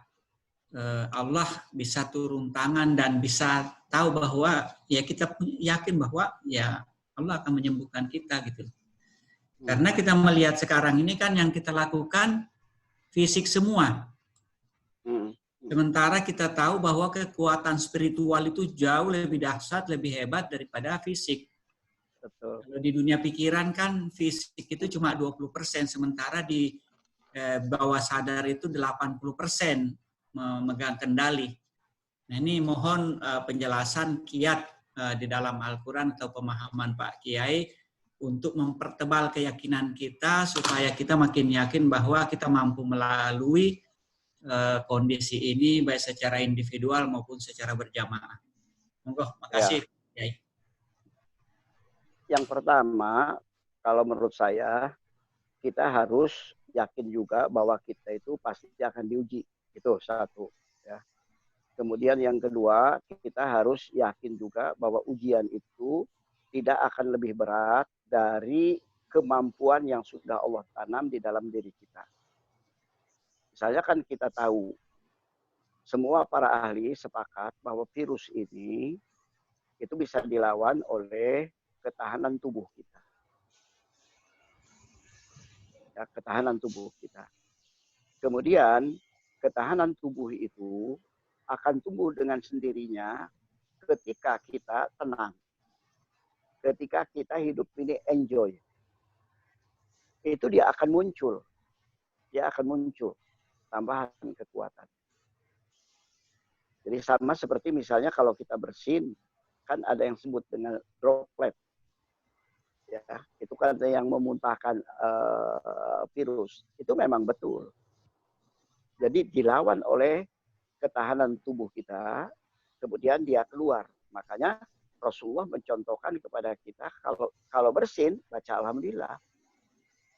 Allah bisa turun tangan dan bisa tahu bahwa ya kita yakin bahwa ya Allah akan menyembuhkan kita gitu. Karena kita melihat sekarang ini kan yang kita lakukan fisik semua. Sementara kita tahu bahwa kekuatan spiritual itu jauh lebih dahsyat, lebih hebat daripada fisik.
Betul.
Kalau di dunia pikiran kan fisik itu cuma 20%, sementara di bawah sadar itu 80% memegang kendali. Nah ini mohon penjelasan kiat di dalam Al-Quran atau pemahaman Pak Kiai untuk mempertebal keyakinan kita supaya kita makin yakin bahwa kita mampu melalui kondisi ini baik secara individual maupun secara berjamaah. Monggo, makasih Kiai.
Yang pertama, kalau menurut saya, kita harus yakin juga bahwa kita itu pasti akan diuji. Itu satu. Ya. Kemudian yang kedua, kita harus yakin juga bahwa ujian itu tidak akan lebih berat dari kemampuan yang sudah Allah tanam di dalam diri kita. Misalnya kan kita tahu, semua para ahli sepakat bahwa virus ini itu bisa dilawan oleh ketahanan tubuh kita. Ya, ketahanan tubuh kita. Kemudian ketahanan tubuh itu akan tumbuh dengan sendirinya ketika kita tenang. Ketika kita hidup ini enjoy. Itu dia akan muncul. Dia akan muncul tambahan kekuatan. Jadi sama seperti misalnya kalau kita bersin, kan ada yang disebut dengan droplet. Ya, itu kan yang memuntahkan virus. Itu memang betul. Jadi dilawan oleh ketahanan tubuh kita, kemudian dia keluar. Makanya Rasulullah mencontohkan kepada kita kalau bersin baca alhamdulillah.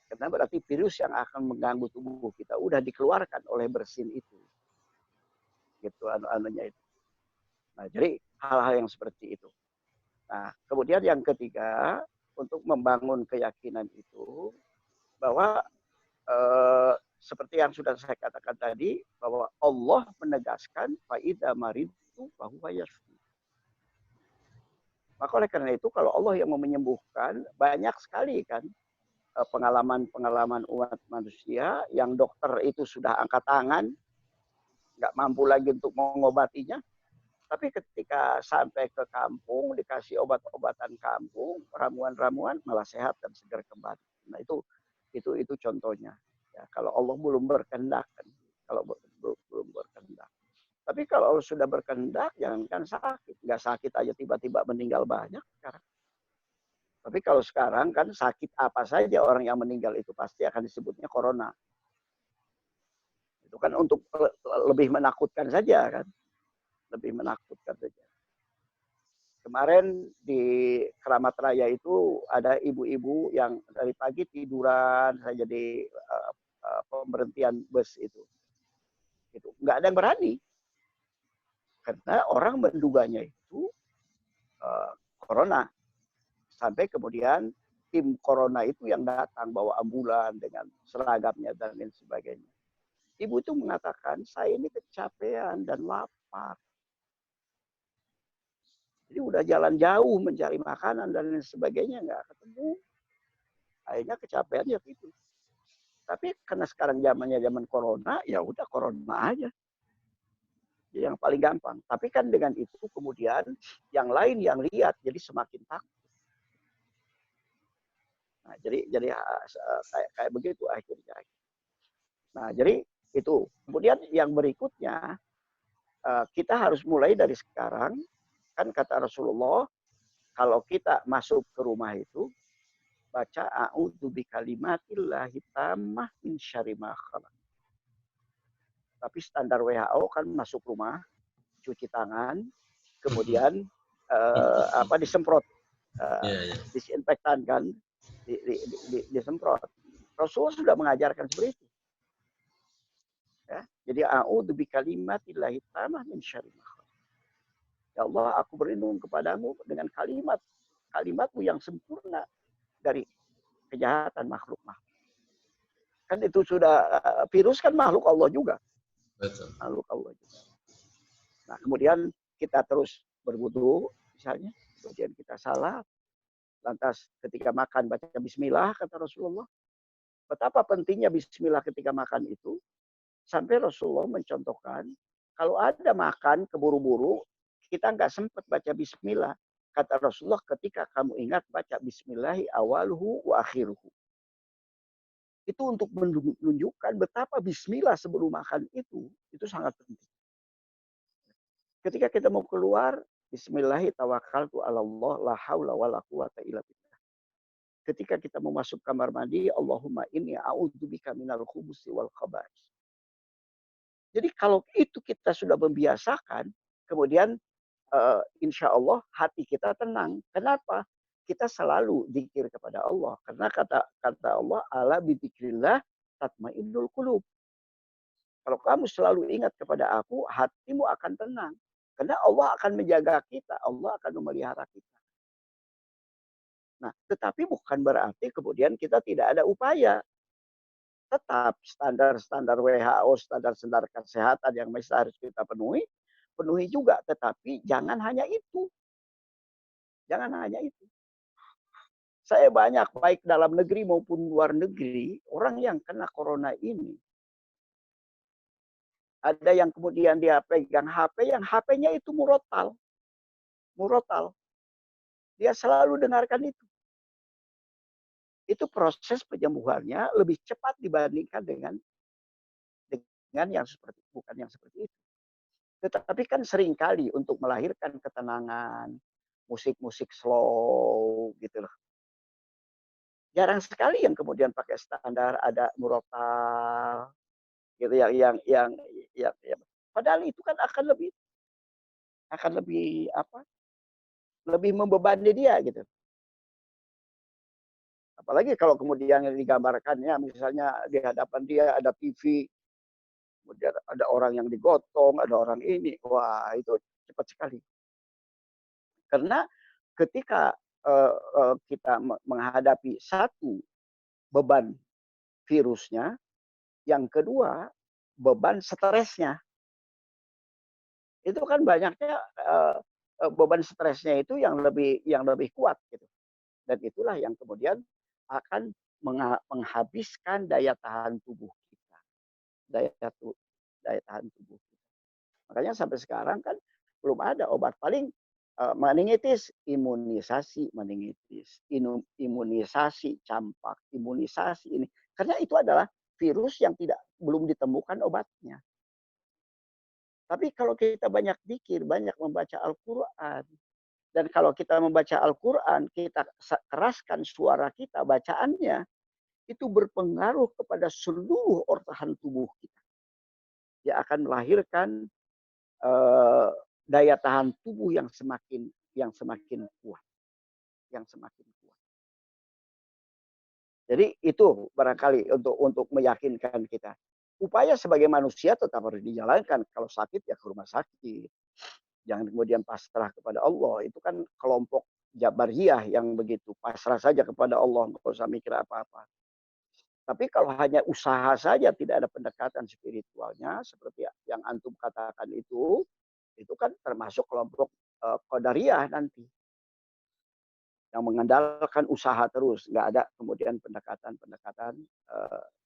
Karena berarti virus yang akan mengganggu tubuh kita udah dikeluarkan oleh bersin itu. Gitu anunya itu. Nah, jadi hal-hal yang seperti itu. Nah, kemudian yang ketiga, untuk membangun keyakinan itu bahwa seperti yang sudah saya katakan tadi bahwa Allah menegaskan faida maridu fahuwa yashfi. Maka oleh karena itu kalau Allah yang mau menyembuhkan, banyak sekali kan pengalaman-pengalaman umat manusia yang dokter itu sudah angkat tangan, nggak mampu lagi untuk mengobatinya. Tapi ketika sampai ke kampung, dikasih obat-obatan kampung, ramuan-ramuan, malah sehat dan segar kembali. Nah itu contohnya. Ya, kalau Allah belum berkehendak, kalau belum berkehendak. Tapi kalau Allah sudah berkehendak, jangankan sakit. Nggak sakit aja tiba-tiba meninggal banyak sekarang. Tapi kalau sekarang kan sakit apa saja orang yang meninggal itu pasti akan disebutnya corona. Itu kan untuk lebih menakutkan saja kan. Lebih menakutkan saja. Kemarin di Keramat Raya itu ada ibu-ibu yang dari pagi tiduran saja di pemberhentian bus itu. Nggak ada yang berani. Karena orang menduganya itu corona. Sampai kemudian tim corona itu yang datang bawa ambulan dengan seragamnya dan lain sebagainya. Ibu itu mengatakan, saya ini kecapean dan lapar. Jadi udah jalan jauh mencari makanan dan lain sebagainya, nggak ketemu. Akhirnya kecapean ya gitu. Tapi karena sekarang zamannya zaman corona, ya udah corona aja. Yang paling gampang. Tapi kan dengan itu kemudian yang lain yang lihat jadi semakin takut. Nah, jadi kayak begitu akhirnya. Nah, jadi itu. Kemudian yang berikutnya kita harus mulai dari sekarang. Kan kata Rasulullah, kalau kita masuk ke rumah itu baca a'udzu bikalimatillahi tammah min syarri ma khalaq. Tapi standar WHO kan masuk rumah, cuci tangan, kemudian disemprot disinfektan kan, disemprot. Rasulullah sudah mengajarkan seperti itu. Ya, jadi a'udzu bikalimatillahi tammah min syarri ma khalaq. Ya Allah, aku berlindung kepadamu dengan kalimatmu yang sempurna dari kejahatan makhluk-makhluk. Kan itu sudah, virus kan makhluk Allah juga.
Betul.
Makhluk Allah juga. Nah, kemudian kita terus berwudu misalnya, kemudian kita salat, lantas ketika makan baca bismillah kata Rasulullah. Betapa pentingnya bismillah ketika makan itu, sampai Rasulullah mencontohkan, kalau ada makan keburu-buru, kita nggak sempat baca bismillah. Kata Rasulullah, ketika kamu ingat baca bismillahi awaluhu wa akhiruhu. Itu untuk menunjukkan betapa bismillah sebelum makan itu sangat penting. Ketika kita mau keluar, bismillahi tawakkaltu 'ala Allah la haula wala quwata illa billah. Ketika kita mau masuk kamar mandi, Allahumma inni a'udzubika minal khubusi wal khaba'is. Jadi kalau itu kita sudah membiasakan, kemudian insya Allah hati kita tenang. Kenapa? Kita selalu zikir kepada Allah. Karena kata Allah, ala bidzikrillah tatmainnul qulub. Kalau kamu selalu ingat kepada aku, hatimu akan tenang. Karena Allah akan menjaga kita, Allah akan memelihara kita. Nah, tetapi bukan berarti kemudian kita tidak ada upaya. Tetap standar-standar WHO, standar-standar kesehatan yang mesti harus kita penuhi juga. Tetapi jangan hanya itu. Jangan hanya itu. Saya banyak, baik dalam negeri maupun luar negeri, orang yang kena corona ini. Ada yang kemudian dia pegang HP, yang HP-nya itu murotal. Murotal. Dia selalu dengarkan itu. Itu proses penyembuhannya lebih cepat dibandingkan dengan yang seperti, bukan yang seperti itu. Tetapi kan seringkali untuk melahirkan ketenangan, musik-musik slow gitu loh. Jarang sekali yang kemudian pakai standar ada murotal gitu yang padahal itu kan akan lebih apa? Lebih membebani dia gitu. Apalagi kalau kemudian digambarkannya misalnya di hadapan dia ada TV, kemudian ada orang yang digotong, ada orang ini, wah itu cepat sekali. Karena ketika kita menghadapi satu beban virusnya, yang kedua beban stresnya. Itu kan banyaknya beban stresnya itu yang lebih kuat gitu. Dan itulah yang kemudian akan menghabiskan daya tahan tubuh kita. Daya tahan tubuh kita. Makanya sampai sekarang kan belum ada obat. Paling meningitis, imunisasi meningitis, imunisasi campak, imunisasi ini. Karena itu adalah virus yang belum ditemukan obatnya. Tapi kalau kita banyak zikir, banyak membaca Al-Quran, dan kalau kita membaca Al-Quran, kita keraskan suara kita, bacaannya, itu berpengaruh kepada seluruh organ tubuh kita. Dia akan melahirkan daya tahan tubuh yang semakin kuat. Yang semakin kuat. Jadi itu barangkali untuk meyakinkan kita. Upaya sebagai manusia tetap harus dijalankan. Kalau sakit ya ke rumah sakit. Jangan kemudian pasrah kepada Allah. Itu kan kelompok Jabariyah yang begitu. Pasrah saja kepada Allah. Nggak usah mikir apa-apa. Tapi kalau hanya usaha saja tidak ada pendekatan spiritualnya. Seperti yang antum katakan itu kan termasuk kelompok Qadariyah nanti. Yang mengandalkan usaha terus. Nggak ada kemudian pendekatan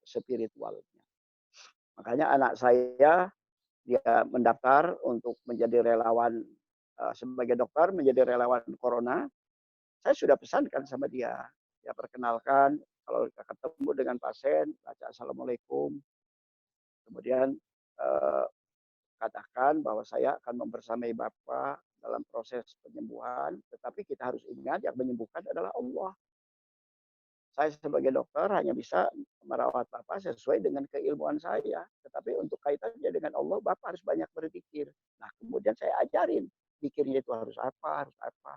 spiritualnya. Makanya anak saya dia mendaftar untuk menjadi relawan sebagai dokter, menjadi relawan corona. Saya sudah pesankan sama dia, Ya perkenalkan, kalau kita ketemu dengan pasien, baca Assalamualaikum. Kemudian katakan bahwa saya akan membersamai Bapak dalam proses penyembuhan, tetapi kita harus ingat yang menyembuhkan adalah Allah. Saya sebagai dokter hanya bisa merawat Bapak sesuai dengan keilmuan saya. Tetapi untuk kaitannya dengan Allah, Bapak harus banyak berzikir. Nah, kemudian saya ajarin. Zikirnya itu harus apa, harus apa.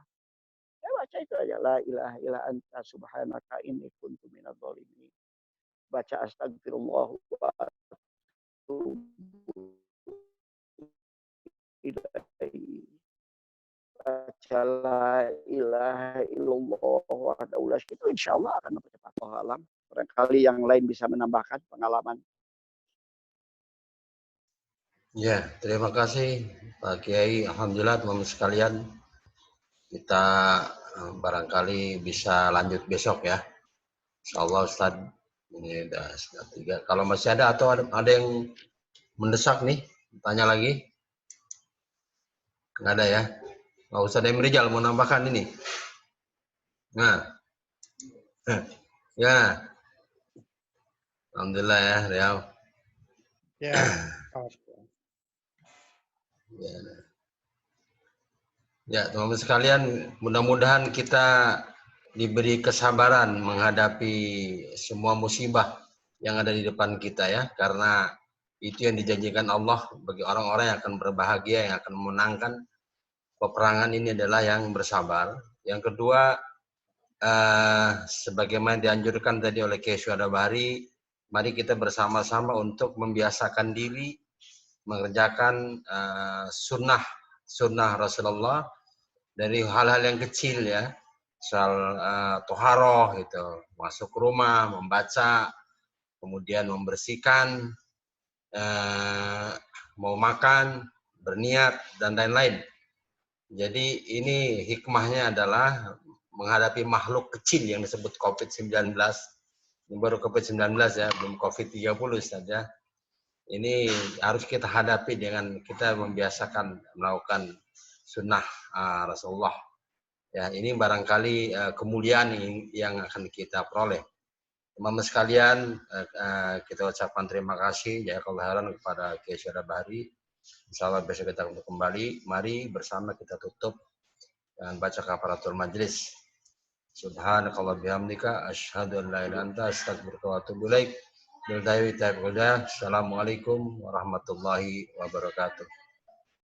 Saya baca itu aja. La ilaha illa anta subhanaka inni kuntu minadz dzalimin. Baca astagfirullah wa atubu ilaihi. Baca la ilaha illallah wahdahu la syarika lahu, insyaallah akan mempercepat. Wallahu alam. Barangkali yang lain bisa menambahkan pengalaman.
Ya, terima kasih Pak Kiai. Alhamdulillah teman-teman sekalian, kita barangkali bisa lanjut besok ya. Insyaallah Ustaz, ini sudah 3. Kalau masih ada atau ada yang mendesak nih, tanya lagi? Nggak ada ya? Nggak usah ada yang Rizal mau nambahkan ini. Nah, ya, alhamdulillah ya, Riau.
Ya.
Ya, teman-teman sekalian, mudah-mudahan kita diberi kesabaran menghadapi semua musibah yang ada di depan kita ya, karena itu yang dijanjikan Allah bagi orang-orang yang akan berbahagia, yang akan memenangkan peperangan ini adalah yang bersabar. Yang kedua, sebagaimana dianjurkan tadi oleh Kiai Syuhadabari, mari kita bersama-sama untuk membiasakan diri mengerjakan sunnah Rasulullah dari hal-hal yang kecil ya, soal toharoh gitu, masuk rumah, membaca, kemudian membersihkan, mau makan, berniat dan lain-lain. Jadi ini hikmahnya adalah menghadapi makhluk kecil yang disebut COVID-19. Ini baru COVID-19 ya, belum COVID-30 saja. Ini harus kita hadapi dengan kita membiasakan melakukan sunnah Rasulullah. Ya, ini barangkali kemuliaan yang akan kita peroleh. Teman-teman sekalian, kita ucapkan terima kasih jazakallahu kepada Kiai Syuhadabari. Insyaallah besok kita untuk kembali. Mari bersama kita tutup dengan baca kafaratul majlis. Subhanakallah bihamdika asyhadu an la ilaha illa anta astaghfiruka wa atubu ilaik. Assalamualaikum warahmatullahi wabarakatuh.